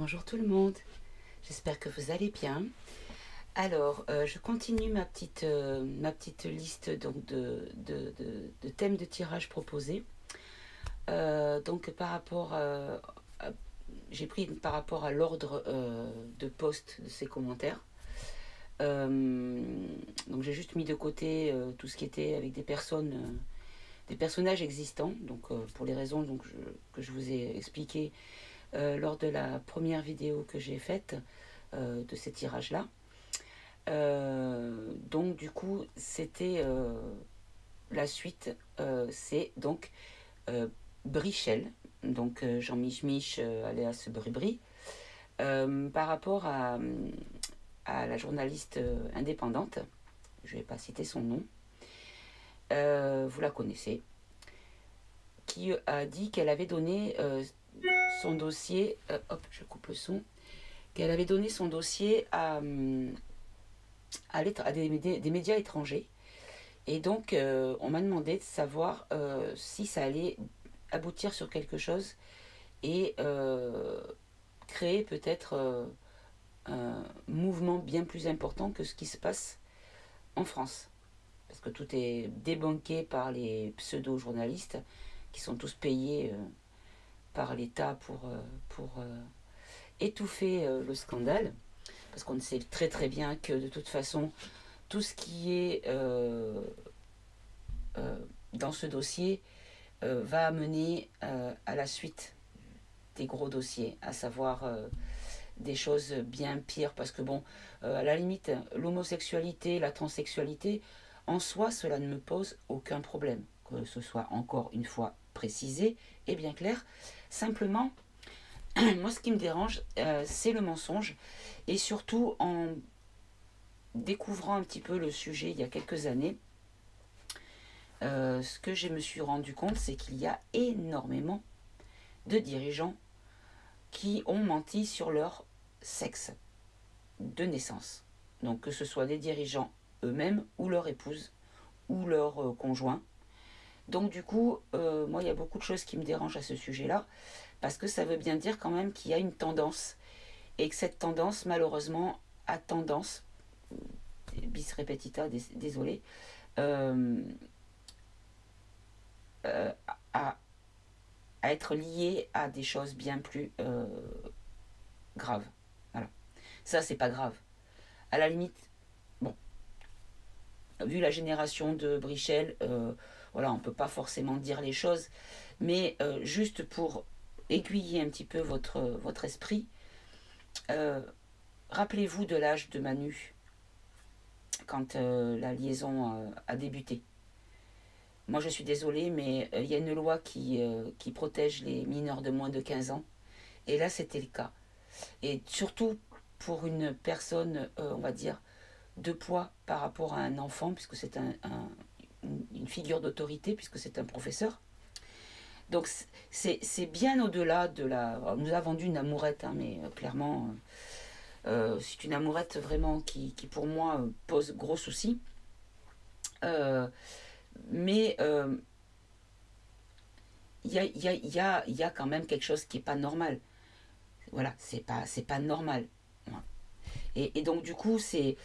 Bonjour tout le monde, j'espère que vous allez bien. Alors, je continue ma petite liste donc, de thèmes de tirage proposés. Donc par rapport j'ai pris par rapport à l'ordre de poste de ces commentaires. Donc j'ai juste mis de côté tout ce qui était avec des personnages existants, donc pour les raisons que je vous ai expliquées lors de la première vidéo que j'ai faite de ces tirages-là. Donc du coup, c'était la suite, c'est donc Brichel, donc Jean Mich alias Bribri, par rapport à la journaliste indépendante, je ne vais pas citer son nom, vous la connaissez, qui a dit qu'elle avait donné son dossier, hop, je coupe le son, qu'elle avait donné son dossier à des médias étrangers. Et donc, on m'a demandé de savoir si ça allait aboutir sur quelque chose et créer peut-être un mouvement bien plus important que ce qui se passe en France. Parce que tout est débunké par les pseudo-journalistes qui sont tous payés par l'État pour étouffer le scandale. Parce qu'on sait très très bien que de toute façon, tout ce qui est dans ce dossier va amener à la suite des gros dossiers, à savoir des choses bien pires, parce que bon, à la limite, l'homosexualité, la transsexualité, en soi, cela ne me pose aucun problème, que ce soit encore une fois précisé et bien clair. Simplement, moi ce qui me dérange, c'est le mensonge, et surtout en découvrant un petit peu le sujet il y a quelques années, ce que je me suis rendu compte, c'est qu'il y a énormément de dirigeants qui ont menti sur leur sexe de naissance. Donc que ce soit des dirigeants eux-mêmes ou leur épouse ou leur conjoint. Donc du coup, moi il y a beaucoup de choses qui me dérangent à ce sujet-là, parce que ça veut bien dire quand même qu'il y a une tendance, et que cette tendance malheureusement a tendance, bis repetita, désolé, à être liée à des choses bien plus graves. Voilà. Ça, c'est pas grave. À la limite, bon, vu la génération de Brichel, voilà, on peut pas forcément dire les choses, mais juste pour aiguiller un petit peu votre esprit, rappelez-vous de l'âge de Manu, quand la liaison a débuté. Moi, je suis désolée, mais il y a une loi qui protège les mineurs de moins de 15 ans. Et là, c'était le cas. Et surtout pour une personne, on va dire, de poids par rapport à un enfant, puisque c'est une figure d'autorité, puisque c'est un professeur. Donc, c'est bien au-delà de la... On nous a vendu une amourette, hein, mais clairement, c'est une amourette vraiment qui pour moi, pose gros soucis. Mais il y a quand même quelque chose qui n'est pas normal. Voilà, c'est pas normal. Et donc du coup, c'est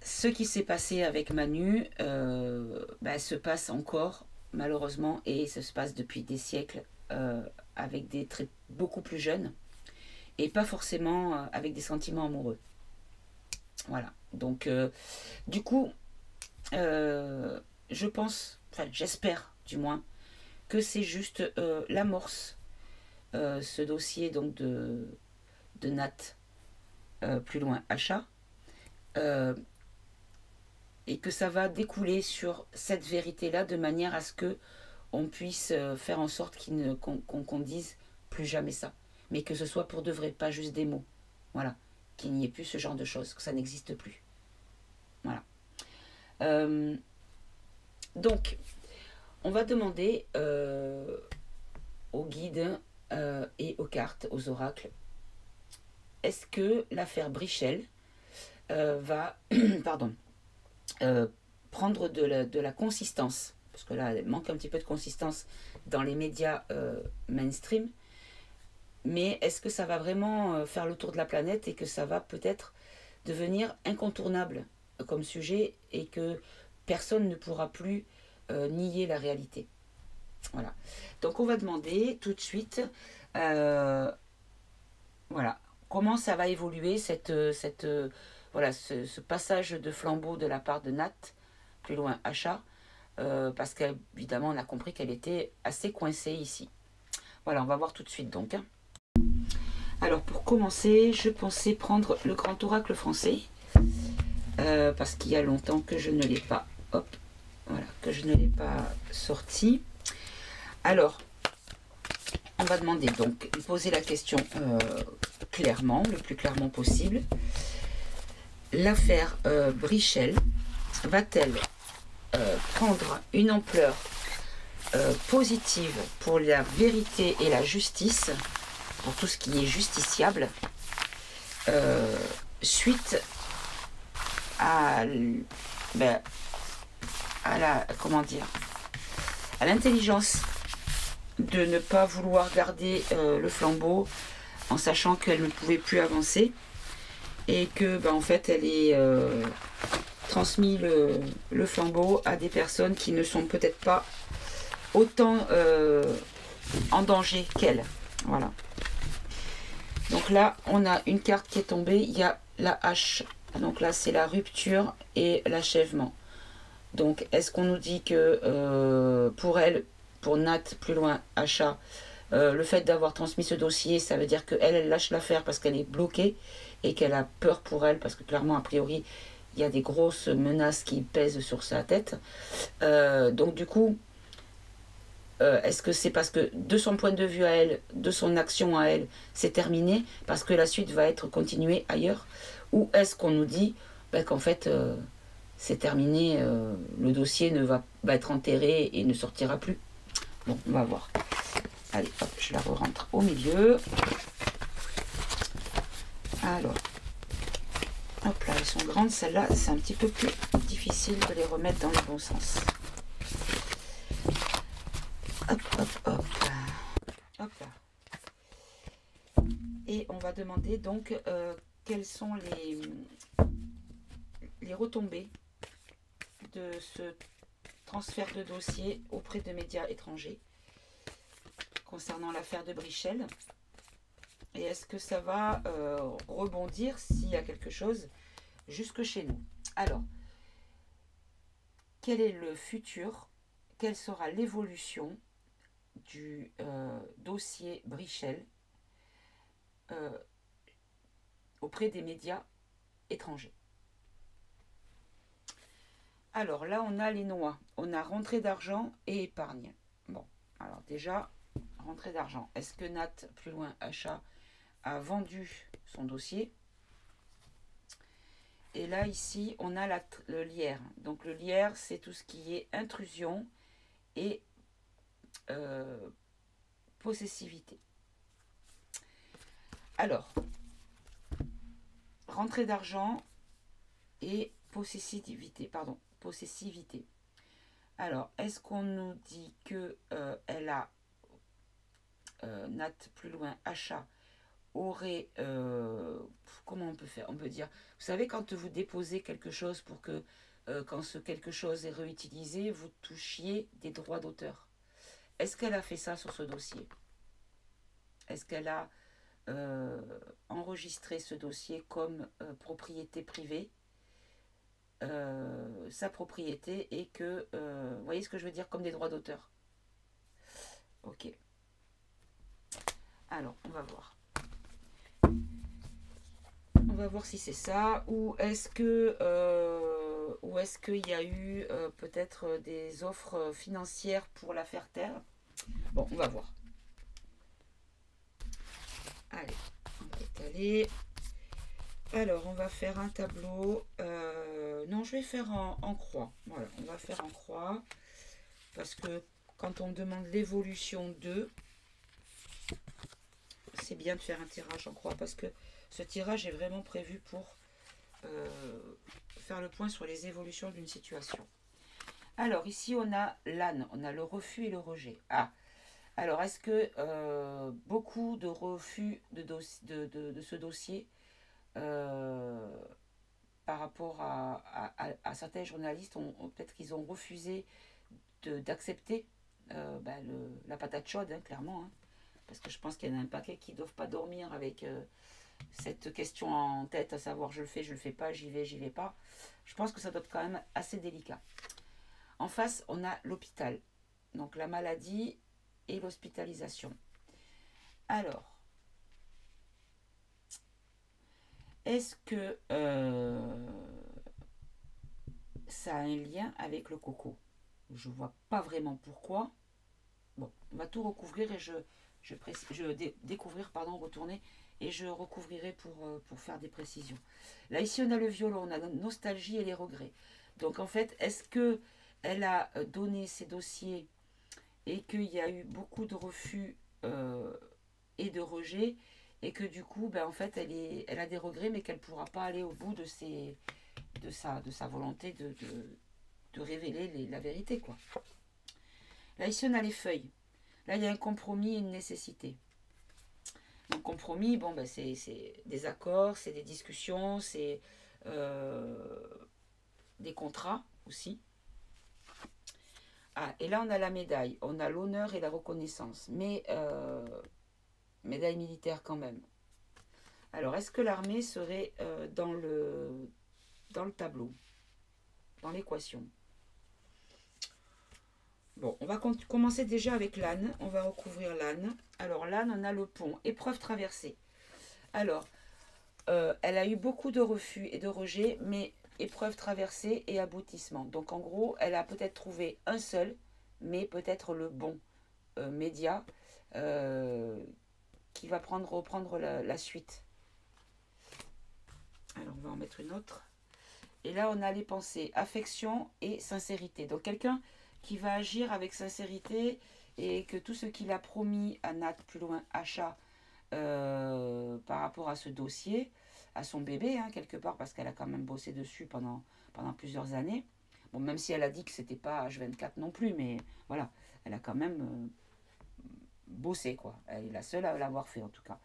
ce qui s'est passé avec Manu, se passe encore malheureusement, et ça se passe depuis des siècles avec des traits beaucoup plus jeunes, et pas forcément avec des sentiments amoureux. Voilà. Donc du coup, je pense, enfin j'espère du moins, que c'est juste l'amorce, ce dossier donc de Nat, plus loin achat, et que ça va découler sur cette vérité-là, de manière à ce que on puisse faire en sorte qu'on dise plus jamais ça, mais que ce soit pour de vrai, pas juste des mots. Voilà, qu'il n'y ait plus ce genre de choses, que ça n'existe plus. Voilà. Donc, on va demander aux guides et aux cartes, aux oracles, est-ce que l'affaire Brichel va pardon, prendre de la consistance, parce que là, il manque un petit peu de consistance dans les médias mainstream. mais est-ce que ça va vraiment faire le tour de la planète et que ça va peut-être devenir incontournable comme sujet et que personne ne pourra plus nier la réalité. Voilà. Donc on va demander tout de suite, voilà, comment ça va évoluer voilà, ce passage de flambeau de la part de Nat, plus loin Achat, parce qu'évidemment on a compris qu'elle était assez coincée ici. Voilà, on va voir tout de suite donc. Alors pour commencer, je pensais prendre le grand oracle français, parce qu'il y a longtemps que je ne l'ai pas, hop, voilà, que je ne l'ai pas sorti. Alors, on va demander donc, poser la question clairement, le plus clairement possible. L'affaire Brichel va-t-elle prendre une ampleur positive pour la vérité et la justice, pour tout ce qui est justiciable, suite à, ben, à la, comment dire, à l'intelligence de ne pas vouloir garder le flambeau en sachant qu'elle ne pouvait plus avancer et que ben, en fait elle est transmis le flambeau à des personnes qui ne sont peut-être pas autant en danger qu'elle. Voilà. Donc là on a une carte qui est tombée, il y a la hache. Donc là c'est la rupture et l'achèvement. Donc est-ce qu'on nous dit que pour elle, pour Nat, plus loin, Achat, le fait d'avoir transmis ce dossier, ça veut dire qu'elle, elle lâche l'affaire parce qu'elle est bloquée et qu'elle a peur pour elle, parce que clairement, a priori, il y a des grosses menaces qui pèsent sur sa tête. Donc du coup, est-ce que c'est parce que de son point de vue à elle, de son action à elle, c'est terminé, parce que la suite va être continuée ailleurs? Ou est-ce qu'on nous dit ben, qu'en fait, c'est terminé, le dossier va être enterré et ne sortira plus? Bon, on va voir. Allez, hop, je la re-rentre au milieu. Alors, hop là, elles sont grandes. Celles-là, c'est un petit peu plus difficile de les remettre dans le bon sens. Hop, hop, hop. Hop là. Et on va demander donc quelles sont les retombées de ce transfert de dossier auprès de médias étrangers concernant l'affaire de Brichel. Et est-ce que ça va rebondir s'il y a quelque chose jusque chez nous? Alors, quel est le futur? Quelle sera l'évolution du dossier Brichel auprès des médias étrangers? Alors là, on a les noix. On a rentrée d'argent et épargne. Bon, alors déjà, rentrée d'argent. Est-ce que Nat, plus loin, Achat, a vendu son dossier? Et là, ici, on a le lierre. Donc le lierre, c'est tout ce qui est intrusion et possessivité. Alors, rentrée d'argent et possessivité. Pardon, possessivité. Alors, est-ce qu'on nous dit que elle a, Nat, plus loin, Achat, aurait, comment on peut faire? On peut dire, vous savez, quand vous déposez quelque chose pour que, quand ce quelque chose est réutilisé, vous touchiez des droits d'auteur. Est-ce qu'elle a fait ça sur ce dossier? Est-ce qu'elle a enregistré ce dossier comme propriété privée, sa propriété, et que, vous voyez ce que je veux dire, comme des droits d'auteur? Ok. Alors, on va voir. On va voir si c'est ça, ou est-ce qu'il y a eu peut-être des offres financières pour la faire taire? Bon, on va voir. Allez, on va étaler. Alors, on va faire un tableau. Non, je vais faire en croix. Voilà, on va faire en croix. Parce que quand on demande l'évolution de, c'est bien de faire un tirage en croix. Parce que ce tirage est vraiment prévu pour faire le point sur les évolutions d'une situation. Alors, ici, on a l'âne. On a le refus et le rejet. Ah, Alors, est-ce que beaucoup de refus de ce dossier euh, par rapport à certains journalistes, peut-être qu'ils ont refusé d'accepter la patate chaude, hein, clairement, hein, parce que je pense qu'il y en a un paquet qui ne doivent pas dormir avec cette question en tête, à savoir je le fais pas, j'y vais pas. Je pense que ça doit être quand même assez délicat. En face, on a l'hôpital, donc la maladie et l'hospitalisation. Alors, est-ce que ça a un lien avec le coco? Je vois pas vraiment pourquoi. Bon, on va tout recouvrir et découvrir, pardon, retourner et je recouvrirai pour faire des précisions. Là, ici, on a le violon, on a la nostalgie et les regrets. Donc, en fait, est-ce que elle a donné ses dossiers et qu'il y a eu beaucoup de refus et de rejets et que du coup, ben, en fait, elle a des regrets mais qu'elle ne pourra pas aller au bout de sa volonté de révéler la vérité, quoi. Là, ici, on a les feuilles. Là, il y a un compromis et une nécessité. Donc, compromis, bon, ben, c'est des accords, c'est des discussions, c'est euh, des contrats aussi. Ah, et là, on a la médaille. On a l'honneur et la reconnaissance. Mais, médaille militaire quand même. Alors, est-ce que l'armée serait dans le tableau, dans l'équation? Bon, on va commencer déjà avec l'âne. On va recouvrir l'âne. Alors, l'âne, on a le pont. Épreuve traversée. Alors, elle a eu beaucoup de refus et de rejets, mais épreuve traversée et aboutissement. Donc, en gros, elle a peut-être trouvé un seul, mais peut-être le bon média euh, qui va reprendre la suite. Alors, on va en mettre une autre. Et là, on a les pensées, affection et sincérité. Donc, quelqu'un qui va agir avec sincérité et que tout ce qu'il a promis à Nat, plus loin, achat, par rapport à ce dossier, à son bébé, hein, quelque part, parce qu'elle a quand même bossé dessus pendant plusieurs années. Bon, même si elle a dit que c'était pas H24 non plus, mais voilà, elle a quand même bossé, quoi. Elle est la seule à l'avoir fait, en tout cas.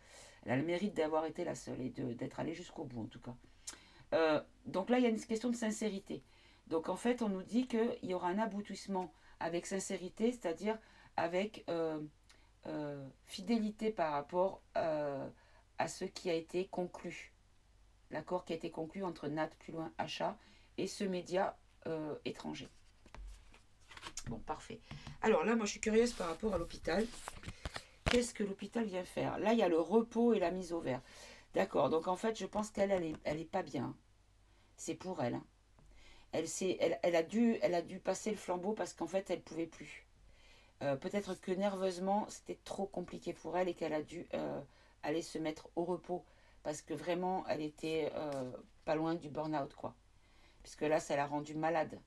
Elle a le mérite d'avoir été la seule et d'être allée jusqu'au bout, en tout cas. Donc là, il y a une question de sincérité. Donc en fait, on nous dit qu'il y aura un aboutissement avec sincérité, c'est-à-dire avec fidélité par rapport à ce qui a été conclu. L'accord qui a été conclu entre Nat, plus loin, achat et ce média étranger. Bon, parfait. Alors là, moi, je suis curieuse par rapport à l'hôpital. Qu'est-ce que l'hôpital vient faire? Là, il y a le repos et la mise au vert. D'accord, donc en fait, je pense elle est pas bien. C'est pour elle. Hein. Elle a dû passer le flambeau parce qu'en fait, elle ne pouvait plus. Peut-être que nerveusement, c'était trop compliqué pour elle et qu'elle a dû aller se mettre au repos parce que vraiment, elle était pas loin du burn-out, quoi. Puisque là, ça l'a rendue malade.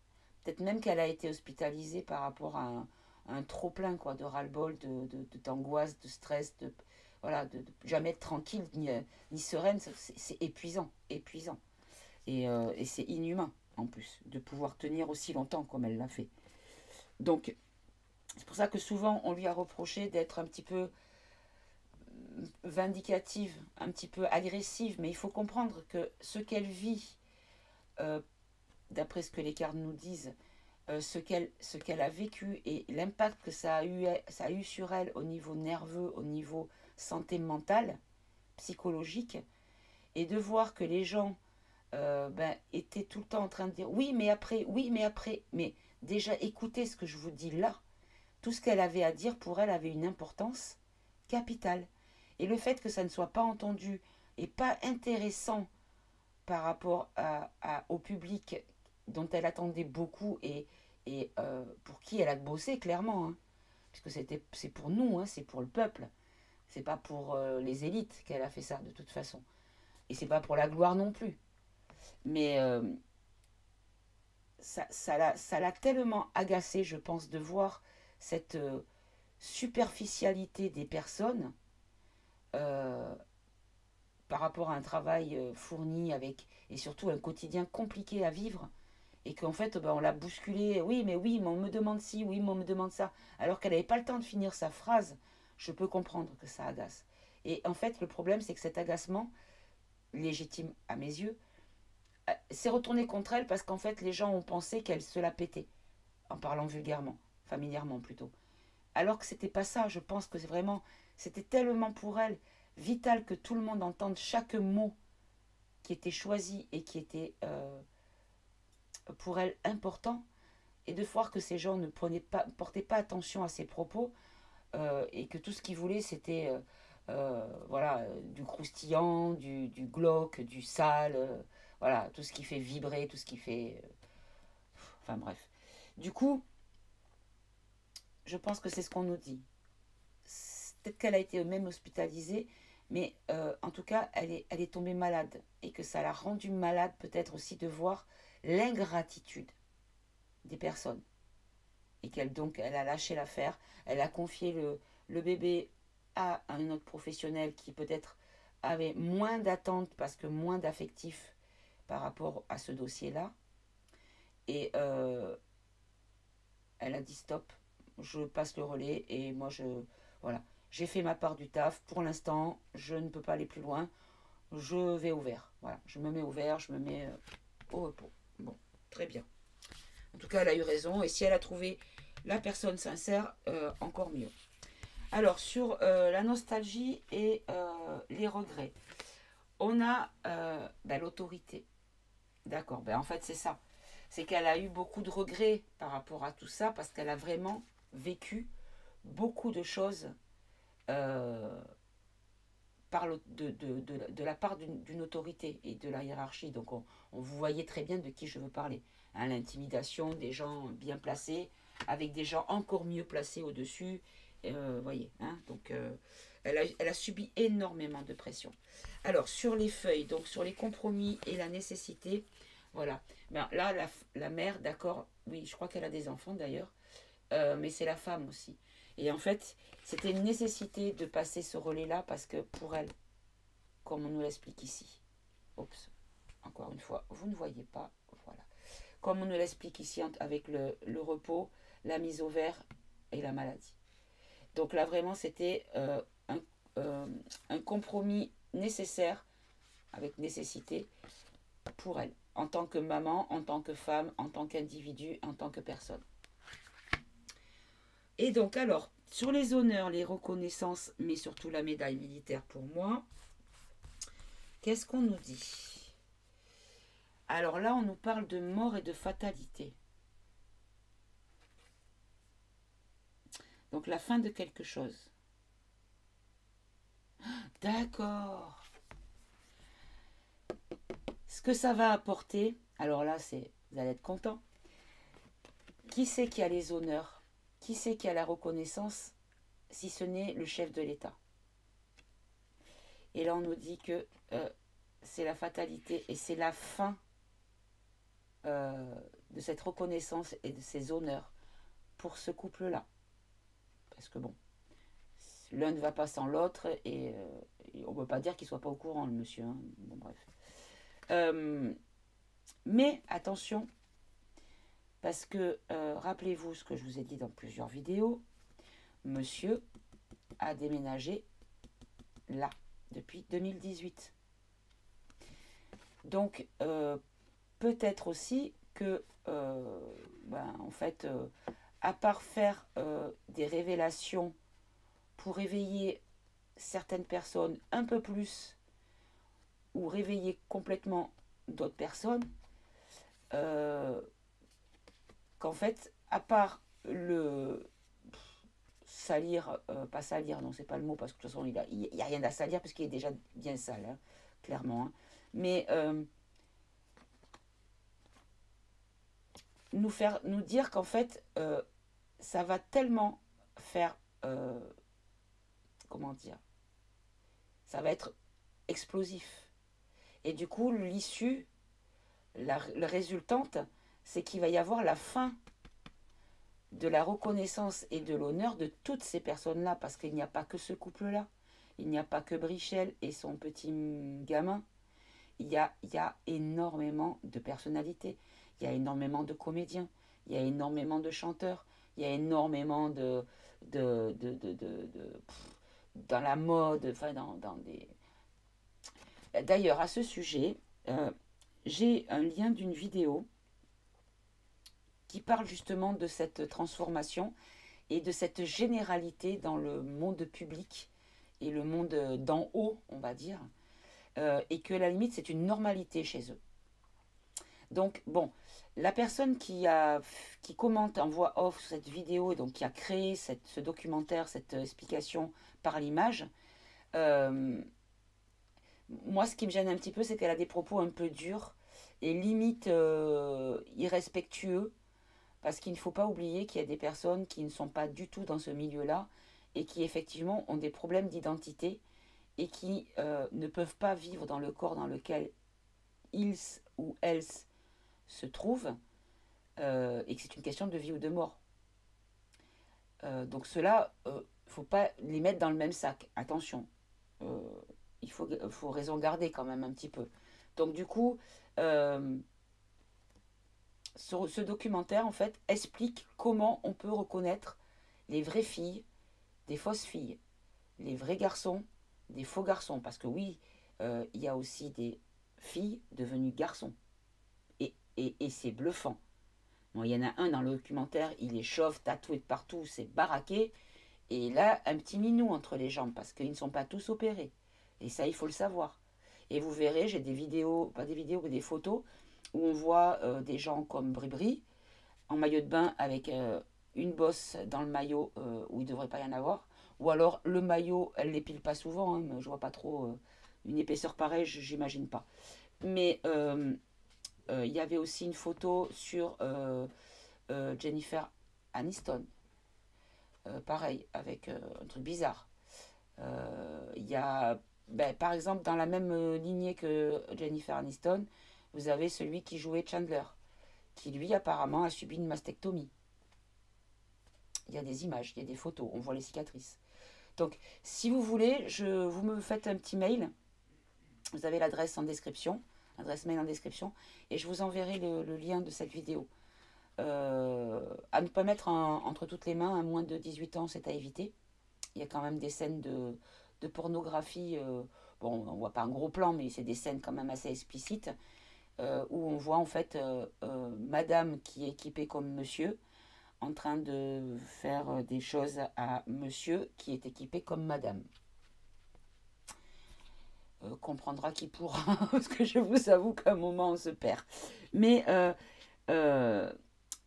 Peut-être même qu'elle a été hospitalisée par rapport à un trop-plein, quoi, de ras-le-bol, d'angoisse, de stress, voilà, de jamais être tranquille ni sereine. C'est épuisant, épuisant. Et c'est inhumain, en plus, de pouvoir tenir aussi longtemps comme elle l'a fait. Donc, c'est pour ça que souvent, on lui a reproché d'être un petit peu vindicative, un petit peu agressive, mais il faut comprendre que ce qu'elle vit, euh, d'après ce que les cartes nous disent, ce qu'elle a vécu et l'impact que ça a eu sur elle au niveau nerveux, au niveau santé mentale, psychologique, et de voir que les gens étaient tout le temps en train de dire oui, mais après, mais déjà écoutez ce que je vous dis là. Tout ce qu'elle avait à dire pour elle avait une importance capitale. Et le fait que ça ne soit pas entendu et pas intéressant par rapport au public dont elle attendait beaucoup et pour qui elle a bossé clairement, hein, puisque c'est pour nous, hein, c'est pour le peuple, c'est pas pour les élites qu'elle a fait ça de toute façon, et c'est pas pour la gloire non plus. Mais ça l'a tellement agacé, je pense, de voir cette superficialité des personnes euh, par rapport à un travail fourni avec et surtout un quotidien compliqué à vivre Et qu'en fait, ben, on l'a bousculé. Oui, mais on me demande ci, oui, mais on me demande ça. Alors qu'elle n'avait pas le temps de finir sa phrase. Je peux comprendre que ça agace. Et en fait, le problème, c'est que cet agacement, légitime à mes yeux, s'est retourné contre elle parce qu'en fait, les gens ont pensé qu'elle se la pétait. En parlant vulgairement, familièrement plutôt. Alors que c'était pas ça. Je pense que c'est vraiment, c'était tellement pour elle vital que tout le monde entende chaque mot qui était choisi et qui était pour elle important, et de voir que ces gens ne portaient pas attention à ses propos, et que tout ce qu'ils voulaient c'était voilà, du croustillant, du glauque, du sale, voilà, tout ce qui fait vibrer, tout ce qui fait... enfin bref. Du coup, je pense que c'est ce qu'on nous dit. Peut-être qu'elle a été même hospitalisée, mais en tout cas, elle est tombée malade. Et que ça l'a rendue malade peut-être aussi de voir l'ingratitude des personnes. Et qu'elle donc elle a lâché l'affaire, elle a confié le bébé à un autre professionnel qui peut-être avait moins d'attente parce que moins d'affectif par rapport à ce dossier-là. Et elle a dit stop, je passe le relais et moi voilà, j'ai fait ma part du taf. Pour l'instant, je ne peux pas aller plus loin. Je vais au vert. Voilà, je me mets au vert, je me mets au repos. Bon, très bien. En tout cas, elle a eu raison. Et si elle a trouvé la personne sincère, encore mieux. Alors, sur la nostalgie et les regrets, on a l'autorité. D'accord, en fait, c'est ça. C'est qu'elle a eu beaucoup de regrets par rapport à tout ça parce qu'elle a vraiment vécu beaucoup de choses euh, de la part d'une autorité et de la hiérarchie. Donc vous voyez très bien de qui je veux parler. Hein, l'intimidation des gens bien placés avec des gens encore mieux placés au-dessus. Voyez, hein, donc elle a subi énormément de pression. Alors sur les feuilles, donc sur les compromis et la nécessité, voilà. Ben, là, la mère, d'accord, oui, je crois qu'elle a des enfants d'ailleurs, mais c'est la femme aussi. Et en fait, c'était une nécessité de passer ce relais-là parce que pour elle, comme on nous l'explique ici, oups, encore une fois, vous ne voyez pas, voilà. Comme on nous l'explique ici avec le repos, la mise au vert et la maladie. Donc là, vraiment, c'était un compromis nécessaire, avec nécessité, pour elle, en tant que maman, en tant que femme, en tant qu'individu, en tant que personne. Et donc alors, sur les honneurs, les reconnaissances, mais surtout la médaille militaire pour moi, qu'est-ce qu'on nous dit? Alors là, on nous parle de mort et de fatalité. Donc la fin de quelque chose. D'accord. Ce que ça va apporter, alors là, c'est, vous allez être content. Qui c'est qui a les honneurs? Qui c'est qui a la reconnaissance, si ce n'est le chef de l'État? Et là, on nous dit que c'est la fatalité et c'est la fin de cette reconnaissance et de ces honneurs pour ce couple-là. Parce que bon, l'un ne va pas sans l'autre et on ne peut pas dire qu'il ne soit pas au courant, le monsieur. Hein. Bon, bref. Mais attention, parce que rappelez-vous ce que je vous ai dit dans plusieurs vidéos, monsieur a déménagé là, depuis 2018. Donc, peut-être aussi que, en fait, à part faire des révélations pour réveiller certaines personnes un peu plus ou réveiller complètement d'autres personnes, qu'en fait, à part le salir, pas salir, non, c'est pas le mot, parce que de toute façon, il n'y a rien à salir, parce qu'il est déjà bien sale, hein, clairement. Hein. Mais nous dire qu'en fait, ça va tellement faire, comment dire, ça va être explosif. Et du coup, l'issue, la résultante, c'est qu'il va y avoir la fin de la reconnaissance et de l'honneur de toutes ces personnes-là, parce qu'il n'y a pas que ce couple-là. Il n'y a pas que Brichel et son petit gamin. il y a énormément de personnalités, il y a énormément de comédiens, il y a énormément de chanteurs, il y a énormément dans la mode, enfin dans des... D'ailleurs, à ce sujet, j'ai un lien d'une vidéo qui parle justement de cette transformation et de cette généralité dans le monde public et le monde d'en haut, on va dire, et que à la limite c'est une normalité chez eux. Donc bon, la personne qui commente en voix off cette vidéo et donc qui a créé ce documentaire, cette explication par l'image, euh, moi ce qui me gêne un petit peu c'est qu'elle a des propos un peu durs et limite irrespectueux parce qu'il ne faut pas oublier qu'il y a des personnes qui ne sont pas du tout dans ce milieu-là et qui effectivement ont des problèmes d'identité et qui ne peuvent pas vivre dans le corps dans lequel ils ou elles se trouvent et que c'est une question de vie ou de mort. Donc cela, il ne faut pas les mettre dans le même sac. Attention, euh, il faut raison garder quand même un petit peu. Donc du coup, euh, ce documentaire en fait explique comment on peut reconnaître les vraies filles des fausses filles, les vrais garçons des faux garçons. Parce que oui, il y a aussi des filles devenues garçons. Et c'est bluffant. Bon, il y en a un dans le documentaire, il est chauve, tatoué de partout, c'est baraqué. Et là, un petit minou entre les jambes, parce qu'ils ne sont pas tous opérés. Et ça, il faut le savoir. Et vous verrez, j'ai des vidéos, pas des vidéos, mais des photos, où on voit des gens comme Bribri, en maillot de bain, avec une bosse dans le maillot où il ne devrait pas y en avoir. Ou alors, le maillot, elle ne l'épile pas souvent, hein, mais je vois pas trop une épaisseur pareille, j'imagine pas. Mais il y avait aussi une photo sur Jennifer Aniston. Pareil, avec un truc bizarre. Il y a, ben, par exemple, dans la même lignée que Jennifer Aniston, vous avez celui qui jouait Chandler, qui lui apparemment a subi une mastectomie. Il y a des images, il y a des photos, on voit les cicatrices. Donc, si vous voulez, vous me faites un petit mail. Vous avez l'adresse en description, l'adresse mail en description, et je vous enverrai le lien de cette vidéo. À ne pas mettre entre toutes les mains, à moins de 18 ans, c'est à éviter. Il y a quand même des scènes de pornographie. Bon, on voit pas un gros plan, mais c'est des scènes quand même assez explicites, où on voit en fait madame qui est équipée comme monsieur, en train de faire des choses à monsieur qui est équipé comme madame. Comprendra qui pourra, parce que je vous avoue qu'à un moment on se perd. Mais euh,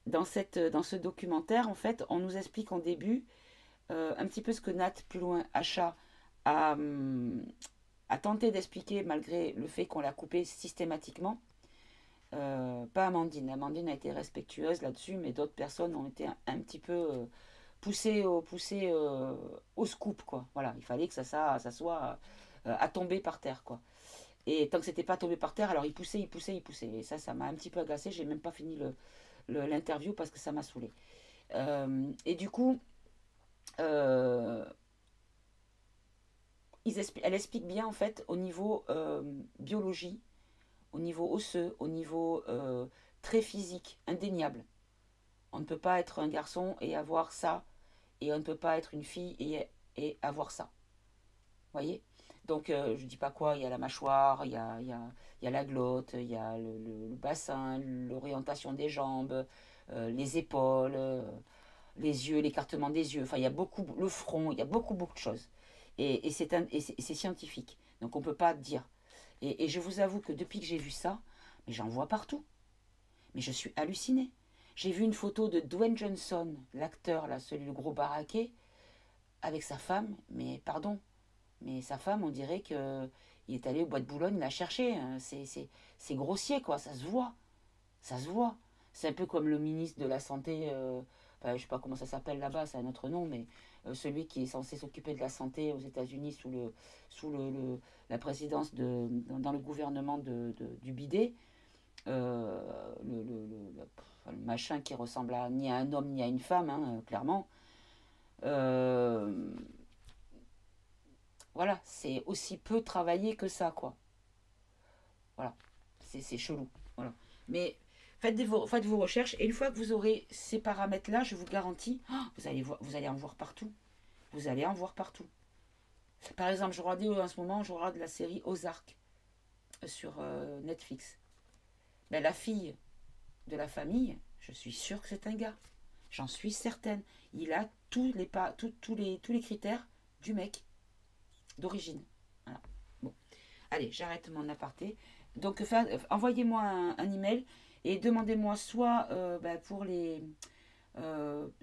dans ce documentaire, en fait, on nous explique en début un petit peu ce que Nat, plus loin, Achat, a tenté d'expliquer malgré le fait qu'on l'a coupé systématiquement. Pas Amandine. Amandine a été respectueuse là-dessus, mais d'autres personnes ont été un petit peu poussées au scoop, quoi. Voilà, il fallait que ça soit à tomber par terre, quoi. Et tant que c'était pas tombé par terre, alors il poussait, il poussait, il poussait. Et ça m'a un petit peu agacé. J'ai même pas fini l'interview parce que ça m'a saoulé. Et du coup, euh, elle explique bien en fait au niveau biologie, au niveau osseux, au niveau très physique, indéniable. On ne peut pas être un garçon et avoir ça, et on ne peut pas être une fille et avoir ça. Vous voyez. Donc je ne dis pas quoi, il y a la mâchoire, il y a la glotte, il y a le bassin, l'orientation des jambes, les épaules, les yeux, l'écartement des yeux, enfin il y a beaucoup, le front, il y a beaucoup de choses. Et c'est scientifique. Donc on ne peut pas dire. Et je vous avoue que depuis que j'ai vu ça, mais j'en vois partout. Mais je suis hallucinée. J'ai vu une photo de Dwayne Johnson, l'acteur, là, celui le gros baraqué, avec sa femme, mais pardon, mais sa femme, on dirait que il est allé au bois de Boulogne la chercher. Hein. C'est grossier, quoi, ça se voit. Ça se voit. C'est un peu comme le ministre de la Santé, enfin, je ne sais pas comment ça s'appelle là-bas, c'est un autre nom, mais celui qui est censé s'occuper de la santé aux États-Unis la présidence dans le gouvernement du bidet. Le machin qui ressemble à ni à un homme ni à une femme, hein, clairement. Euh, voilà, c'est aussi peu travaillé que ça, quoi. Voilà, c'est chelou. Voilà. Mais faites vos recherches et une fois que vous aurez ces paramètres-là, je vous garantis, vous allez en voir partout. Vous allez en voir partout. Par exemple, je regarde en ce moment, je regarde la série Ozark sur Netflix. Ben, la fille de la famille, je suis sûre que c'est un gars. J'en suis certaine. Il a tous les critères du mec d'origine. Voilà. Bon. Allez, j'arrête mon aparté. Donc, envoyez-moi un email et demandez-moi soit pour les.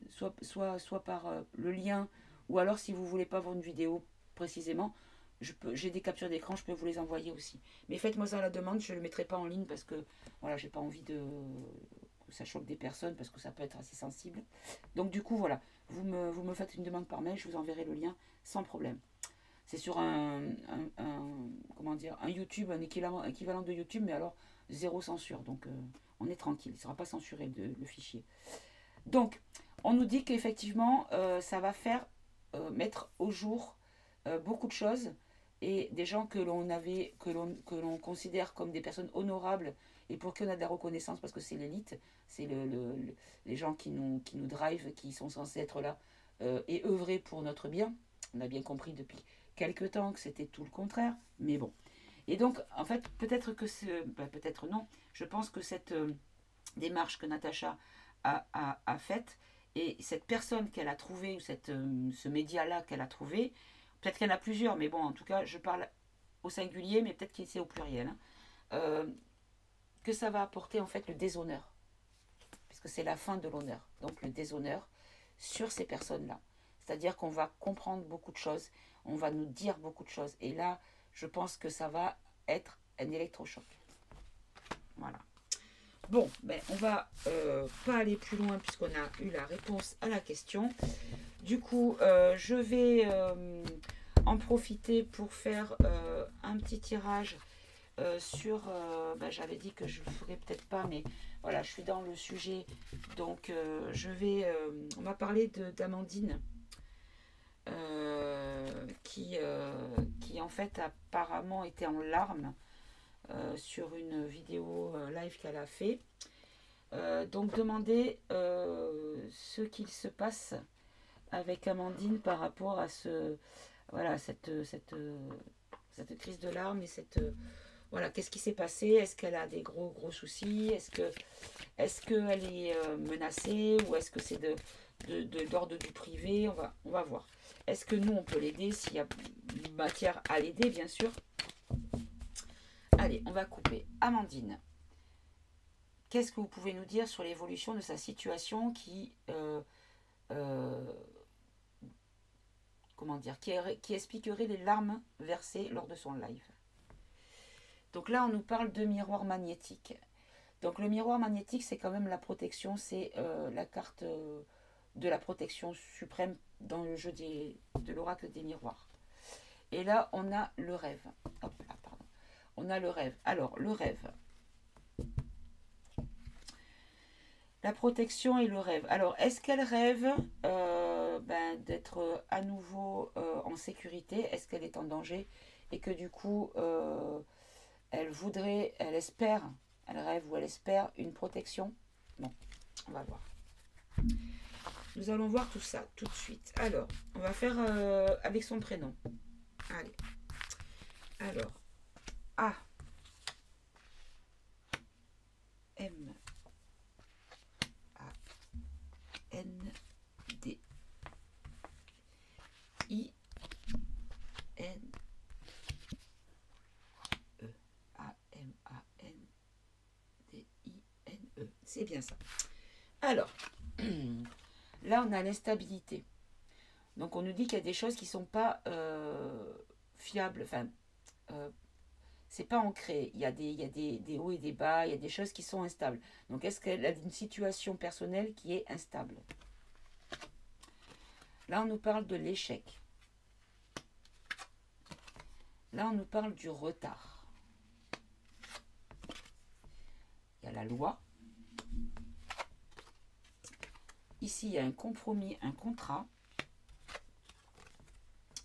Soit par le lien, ou alors si vous voulez pas voir une vidéo précisément, j'ai des captures d'écran, je peux vous les envoyer aussi. Mais faites-moi ça à la demande, je ne le mettrai pas en ligne parce que voilà, j'ai pas envie que ça choque des personnes parce que ça peut être assez sensible. Donc du coup, voilà, vous me faites une demande par mail, je vous enverrai le lien sans problème. C'est sur comment dire, un YouTube, un équivalent de YouTube, mais alors zéro censure. Donc on est tranquille, il ne sera pas censuré le fichier. Donc, on nous dit qu'effectivement, ça va faire mettre au jour beaucoup de choses et des gens que l'on considère comme des personnes honorables et pour qui on a de la reconnaissance parce que c'est l'élite, c'est les gens qui nous drive, qui sont censés être là et œuvrer pour notre bien. On a bien compris depuis quelques temps que c'était tout le contraire, mais bon. Et donc, en fait, peut-être non, je pense que cette démarche que Natacha a faite et cette personne qu'elle a trouvée, ou ce média-là qu'elle a trouvé, peut-être qu'elle en a plusieurs, mais bon, en tout cas, je parle au singulier, mais peut-être que c'est au pluriel, hein, euh, que ça va apporter en fait le déshonneur, puisque c'est la fin de l'honneur, donc le déshonneur sur ces personnes-là. C'est-à-dire qu'on va comprendre beaucoup de choses, on va nous dire beaucoup de choses, et là, je pense que ça va être un électrochoc. Voilà. Bon, ben, on va pas aller plus loin puisqu'on a eu la réponse à la question. Du coup, je vais en profiter pour faire un petit tirage sur... ben, j'avais dit que je ne le ferais peut-être pas, mais voilà, je suis dans le sujet. Donc, je vais... on m'a parlé d'Amandine qui en fait apparemment était en larmes sur une vidéo live qu'elle a fait. Donc demander ce qu'il se passe avec Amandine par rapport à voilà, cette crise de larmes et voilà, qu'est-ce qui s'est passé? Est-ce qu'elle a des gros soucis? Est-ce qu'elle est menacée ou est-ce que c'est d'ordre du privé? On va voir. Est-ce que nous on peut l'aider s'il y a matière à l'aider, bien sûr. Allez, on va couper. Amandine, qu'est-ce que vous pouvez nous dire sur l'évolution de sa situation comment dire, qui expliquerait les larmes versées lors de son live? Donc là, on nous parle de miroir magnétique. Donc le miroir magnétique, c'est quand même la protection, c'est la carte de la protection suprême dans le jeu de l'oracle des miroirs. Et là, on a le rêve. Hop là, pardon. On a le rêve. Alors, le rêve. La protection et le rêve. Alors, est-ce qu'elle rêve d'être à nouveau en sécurité? Est-ce qu'elle est en danger? Et que du coup, elle espère, elle rêve ou elle espère une protection? Bon, on va voir. Nous allons voir tout ça tout de suite. Alors, on va faire avec son prénom. Allez. Alors, A. M. N, D, I, N, E, A, M, A, N, D, I, N, E. C'est bien ça. Alors, là, on a l'instabilité. Donc, on nous dit qu'il y a des choses qui ne sont pas fiables. Enfin, c'est pas ancré. Il y a des hauts et des bas. Il y a des choses qui sont instables. Donc, est-ce qu'elle a une situation personnelle qui est instable? Là, on nous parle de l'échec. Là, on nous parle du retard. Il y a la loi. Ici, il y a un compromis, un contrat.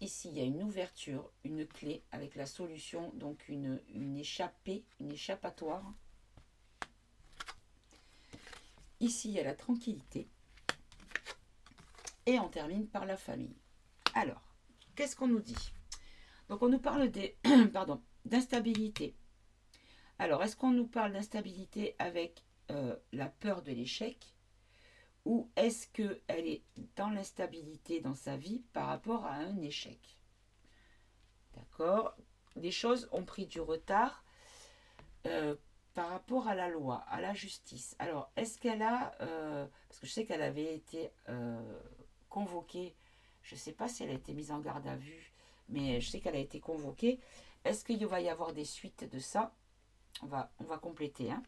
Ici, il y a une ouverture, une clé avec la solution, donc une échappée, une échappatoire. Ici, il y a la tranquillité. Et on termine par la famille. Alors, qu'est-ce qu'on nous dit? Donc, on nous parle des, pardon, d'instabilité. Alors, est-ce qu'on nous parle d'instabilité avec la peur de l'échec? Ou est-ce qu'elle est dans l'instabilité dans sa vie par rapport à un échec? D'accord? Les choses ont pris du retard par rapport à la loi, à la justice. Alors, est-ce qu'elle a... parce que je sais qu'elle avait été convoquée, je ne sais pas si elle a été mise en garde à vue, mais je sais qu'elle a été convoquée. Est-ce qu'il va y avoir des suites de ça? On va compléter. Hein.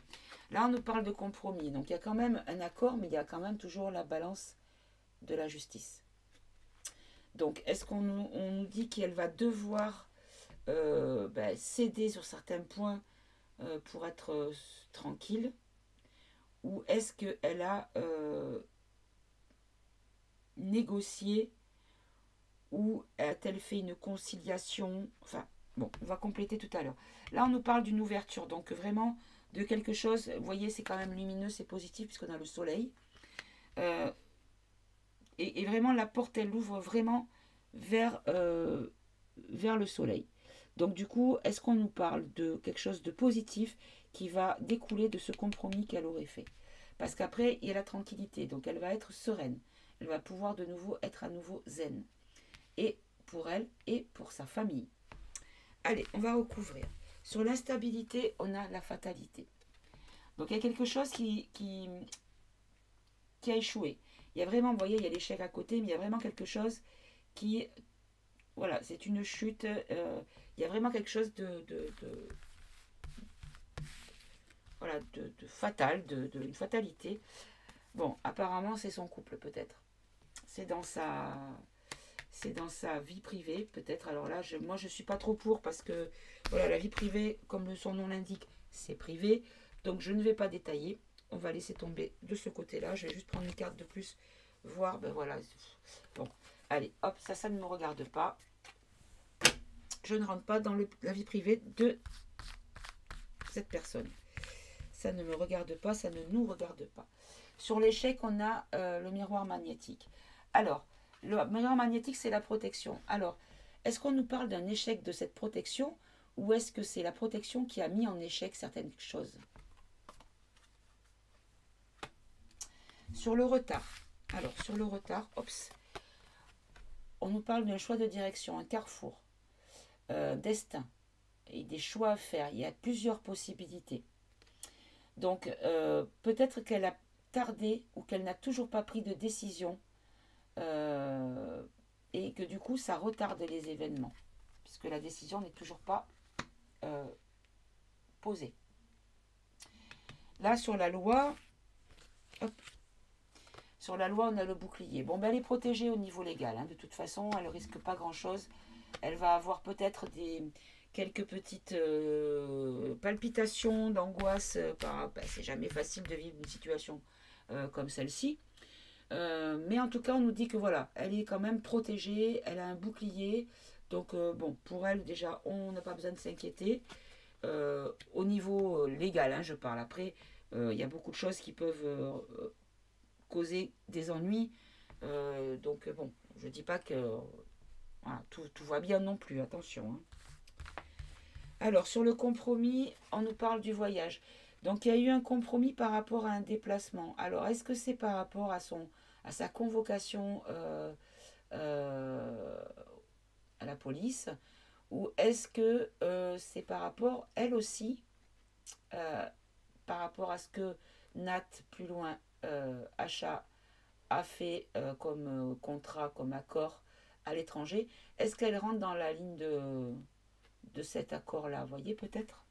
Là, on nous parle de compromis. Donc, il y a quand même un accord, mais il y a quand même toujours la balance de la justice. Donc, est-ce qu'on nous dit qu'elle va devoir céder sur certains points pour être tranquille? Ou est-ce qu'elle a négocié ou a-t-elle fait une conciliation? Enfin, bon, on va compléter tout à l'heure. Là, on nous parle d'une ouverture, donc vraiment de quelque chose. Vous voyez, c'est quand même lumineux, c'est positif puisqu'on a le soleil. Et vraiment, la porte, elle ouvre vraiment vers le soleil. Donc du coup, est-ce qu'on nous parle de quelque chose de positif qui va découler de ce compromis qu'elle aurait fait? Parce qu'après, il y a la tranquillité, donc elle va être sereine. Elle va pouvoir de nouveau être à nouveau zen. Et pour elle et pour sa famille. Allez, on va recouvrir. Sur l'instabilité, on a la fatalité. Donc il y a quelque chose qui a échoué. Il y a vraiment, vous voyez, il y a l'échec à côté, mais il y a vraiment quelque chose qui... Voilà, c'est une chute. Il y a vraiment quelque chose voilà, de fatal, une fatalité. Bon, apparemment, c'est son couple, peut-être. C'est dans sa vie privée, peut-être. Alors là, moi, je ne suis pas trop pour parce que, voilà, la vie privée, comme son nom l'indique, c'est privé. Donc, je ne vais pas détailler. On va laisser tomber de ce côté-là. Je vais juste prendre une carte de plus, voir, ben voilà. Bon, allez, hop, ça ne me regarde pas. Je ne rentre pas dans la vie privée de cette personne. Ça ne me regarde pas, ça ne nous regarde pas. Sur l'échec, on a le miroir magnétique. Alors, le miroir magnétique, c'est la protection. Alors, est-ce qu'on nous parle d'un échec de cette protection ou est-ce que c'est la protection qui a mis en échec certaines choses? Sur le retard. Alors, sur le retard, on nous parle d'un choix de direction, un carrefour, destin et des choix à faire. Il y a plusieurs possibilités. Donc, peut-être qu'elle a tardé ou qu'elle n'a toujours pas pris de décision et que du coup, ça retarde les événements puisque la décision n'est toujours pas posée. Là, sur la loi, on a le bouclier. Bon, ben, elle est protégée au niveau légal. Hein. De toute façon, elle ne risque pas grand-chose. Elle va avoir peut-être quelques petites palpitations, d'angoisse. C'est jamais facile de vivre une situation comme celle-ci. Mais en tout cas, on nous dit que voilà, elle est quand même protégée, elle a un bouclier. Donc, bon, pour elle, déjà, on n'a pas besoin de s'inquiéter. Au niveau légal, hein, je parle. Après, il y a beaucoup de choses qui peuvent causer des ennuis. Donc, bon, je ne dis pas que voilà, tout va bien non plus, attention. Hein. Alors, sur le compromis, on nous parle du voyage. Donc, il y a eu un compromis par rapport à un déplacement. Alors, est-ce que c'est par rapport à sa convocation à la police ou est-ce que c'est par rapport, elle aussi, par rapport à ce que Nat, plus loin, Achat, a fait comme contrat, comme accord à l'étranger, est-ce qu'elle rentre dans la ligne de cet accord-là? Vous voyez, peut-être?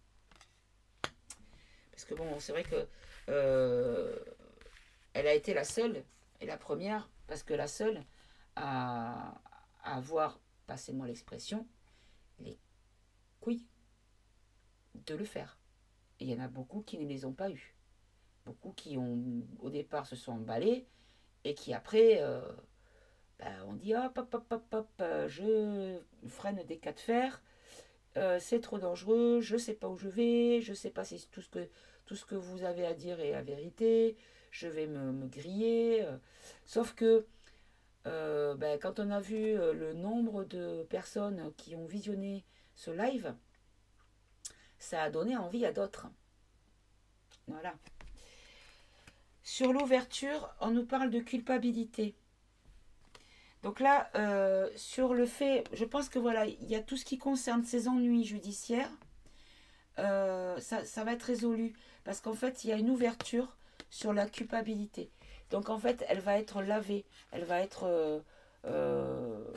Parce que bon, c'est vrai que elle a été la seule et la première, parce que la seule à avoir, passez-moi l'expression, les couilles de le faire. Et il y en a beaucoup qui ne les ont pas eues. Beaucoup qui ont, au départ, se sont emballés et qui après Ben, on dit hop, hop, hop, hop, hop, je freine des cas de fer, c'est trop dangereux, je sais pas où je vais, je sais pas si tout ce que vous avez à dire est la vérité, je vais me griller. Sauf que ben, quand on a vu le nombre de personnes qui ont visionné ce live, ça a donné envie à d'autres. Voilà. Sur l'ouverture, on nous parle de culpabilité. Donc là, sur le fait, je pense que voilà, il y a tout ce qui concerne ces ennuis judiciaires, ça va être résolu. Parce qu'en fait, il y a une ouverture sur la culpabilité. Donc en fait, elle va être lavée, elle va être... euh,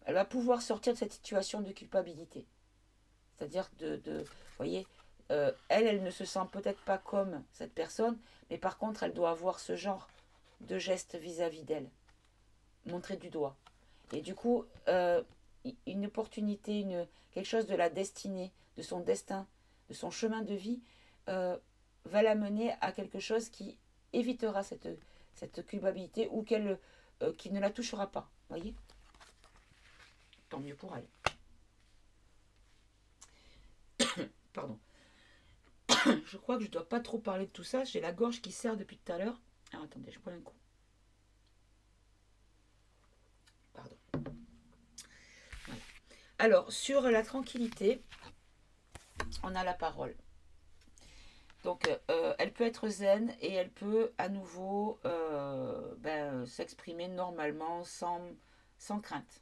elle va pouvoir sortir de cette situation de culpabilité. C'est-à-dire vous voyez, elle ne se sent peut-être pas comme cette personne, mais par contre, elle doit avoir ce genre de geste vis-à-vis d'elle, montrer du doigt. Et du coup, une opportunité, quelque chose de la destinée, de son destin, de son chemin de vie, va l'amener à quelque chose qui évitera cette culpabilité ou qui ne la touchera pas. Voyez. Tant mieux pour elle. Pardon. Je crois que je ne dois pas trop parler de tout ça. J'ai la gorge qui serre depuis tout à l'heure. Alors attendez, je bois un coup. Pardon. Voilà. Alors, sur la tranquillité, on a la parole. Donc, elle peut être zen et elle peut à nouveau s'exprimer normalement sans crainte.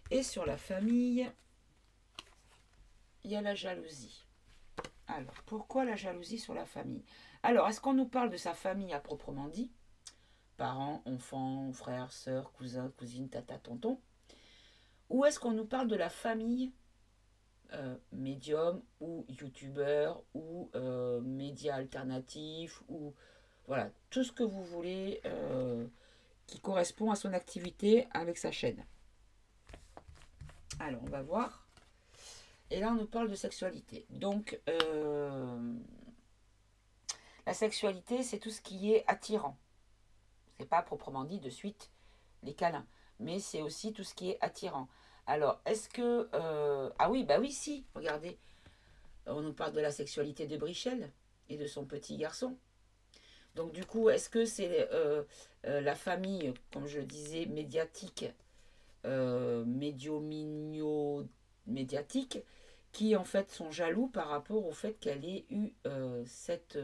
Et sur la famille, il y a la jalousie. Alors, pourquoi la jalousie sur la famille? Alors, est-ce qu'on nous parle de sa famille à proprement dit? Parents, enfants, frères, sœurs, cousins, cousines, tata, tonton? Ou est-ce qu'on nous parle de la famille médium ou youtubeur ou média alternatif ou voilà, tout ce que vous voulez qui correspond à son activité avec sa chaîne. Alors, on va voir. Et là, on nous parle de sexualité. Donc, la sexualité, c'est tout ce qui est attirant. C'est pas proprement dit de suite les câlins, mais c'est aussi tout ce qui est attirant. Alors, est-ce que... ah oui, bah oui, si, regardez. On nous parle de la sexualité de Brichel et de son petit garçon. Donc du coup, est-ce que c'est la famille, comme je le disais, médiatique, médiatique, qui en fait sont jaloux par rapport au fait qu'elle ait eu cette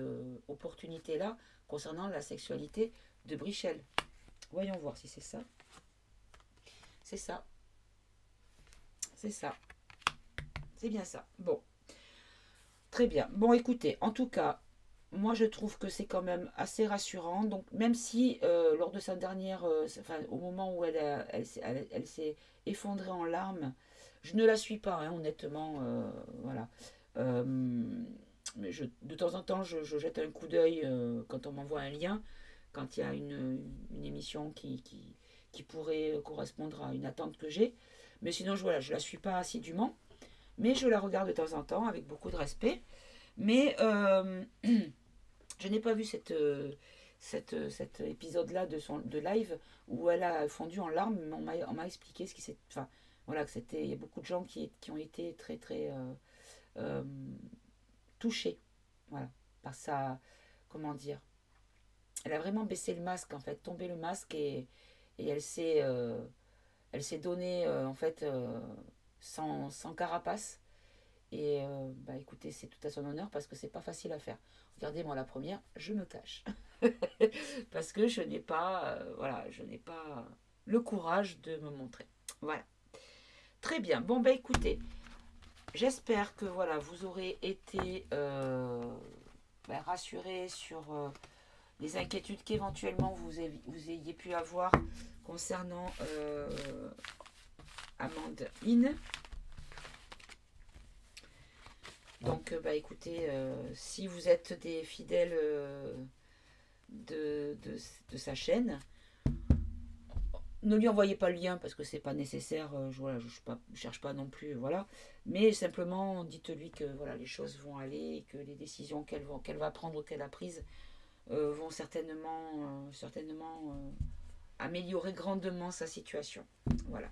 opportunité-là concernant la sexualité de Brichel. Voyons voir si c'est ça. C'est ça. C'est ça. C'est bien ça. Bon. Très bien. Bon, écoutez, en tout cas, moi je trouve que c'est quand même assez rassurant. Donc, même si lors de sa dernière, enfin, au moment où elle s'est effondrée en larmes, je ne la suis pas, hein, honnêtement. Voilà. Euh, mais de temps en temps, je jette un coup d'œil quand on m'envoie un lien, quand il y a une émission qui pourrait correspondre à une attente que j'ai. Mais sinon, voilà, je ne la suis pas assidûment. Mais je la regarde de temps en temps avec beaucoup de respect. Mais je n'ai pas vu cet épisode-là de live où elle a fondu en larmes. Mais on m'a expliqué ce qui s'est. Enfin, voilà, que c'était. Il y a beaucoup de gens qui ont été très, très euh, touchés. Voilà. Par sa. Comment dire? Elle a vraiment baissé le masque, en fait, tombé le masque et elle s'est donnée, en fait, sans carapace. Et bah écoutez, c'est tout à son honneur parce que c'est pas facile à faire. Regardez, moi la première, je me cache. Parce que je n'ai pas, voilà, je n'ai pas le courage de me montrer. Voilà. Très bien. Bon, bah écoutez, j'espère que voilà, vous aurez été rassurés sur les inquiétudes qu'éventuellement vous ayez pu avoir concernant Amande In. Donc, bah écoutez, si vous êtes des fidèles de sa chaîne, ne lui envoyez pas le lien parce que c'est pas nécessaire. Voilà, je cherche pas non plus, voilà. Mais simplement, dites-lui que voilà, les choses vont aller et que les décisions qu'elle va prendre ou qu'elle a prises vont certainement améliorer grandement sa situation. Voilà.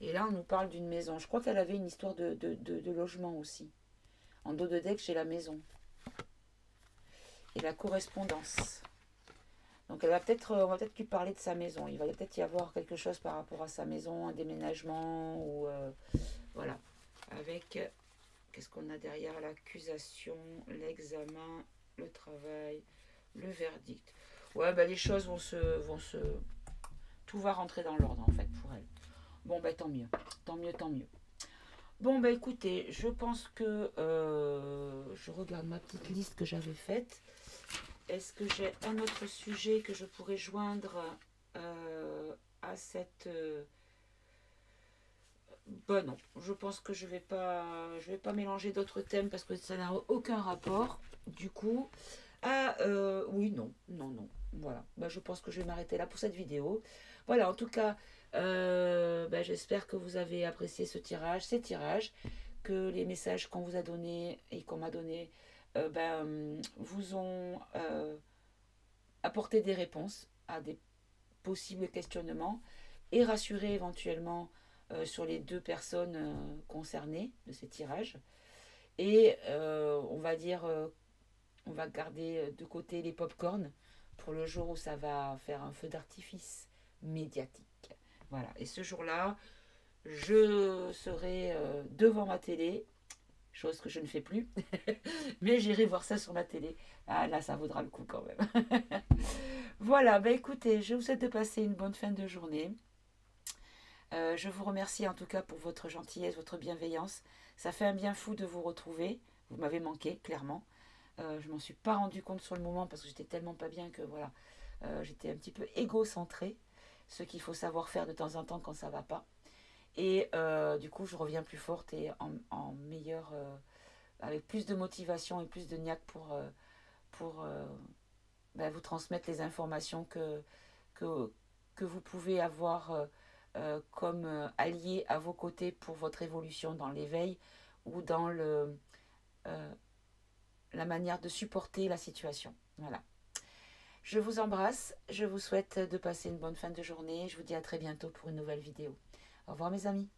Et là, on nous parle d'une maison. Je crois qu'elle avait une histoire de logement aussi. En dos de deck, j'ai la maison. Et la correspondance. Donc on va peut-être lui parler de sa maison. Il va peut-être y avoir quelque chose par rapport à sa maison, un déménagement ou voilà. Avec qu'est-ce qu'on a derrière l'accusation, l'examen, le travail, le verdict. Ouais, bah les choses vont se, tout va rentrer dans l'ordre en fait pour elle. Bon, bah tant mieux, tant mieux, tant mieux. Bon, bah écoutez, je pense que je regarde ma petite liste que j'avais faite. Est-ce que j'ai un autre sujet que je pourrais joindre à cette... Bah non, je pense que je vais pas mélanger d'autres thèmes parce que ça n'a aucun rapport. Du coup, oui, non, non, non. Voilà, bah, je pense que je vais m'arrêter là pour cette vidéo. Voilà, en tout cas, bah, j'espère que vous avez apprécié ces tirages, que les messages qu'on vous a donnés et qu'on m'a donnés vous ont apporté des réponses à des possibles questionnements et rassurer éventuellement sur les deux personnes concernées de ces tirages. Et on va garder de côté les pop-corn pour le jour où ça va faire un feu d'artifice médiatique. Voilà. Et ce jour-là, je serai devant ma télé, chose que je ne fais plus, mais j'irai voir ça sur ma télé. Ah là, ça vaudra le coup quand même. Voilà, bah écoutez, je vous souhaite de passer une bonne fin de journée. Je vous remercie en tout cas pour votre gentillesse, votre bienveillance. Ça fait un bien fou de vous retrouver. Vous m'avez manqué, clairement. Je m'en suis pas rendu compte sur le moment parce que j'étais tellement pas bien que voilà, j'étais un petit peu égocentrée. Ce qu'il faut savoir faire de temps en temps quand ça va pas. Et du coup, je reviens plus forte et en meilleure, avec plus de motivation et plus de niaque pour vous transmettre les informations que, que vous pouvez avoir comme allié à vos côtés pour votre évolution dans l'éveil ou dans euh, la manière de supporter la situation. Voilà. Je vous embrasse, je vous souhaite de passer une bonne fin de journée. Je vous dis à très bientôt pour une nouvelle vidéo. Au revoir mes amis.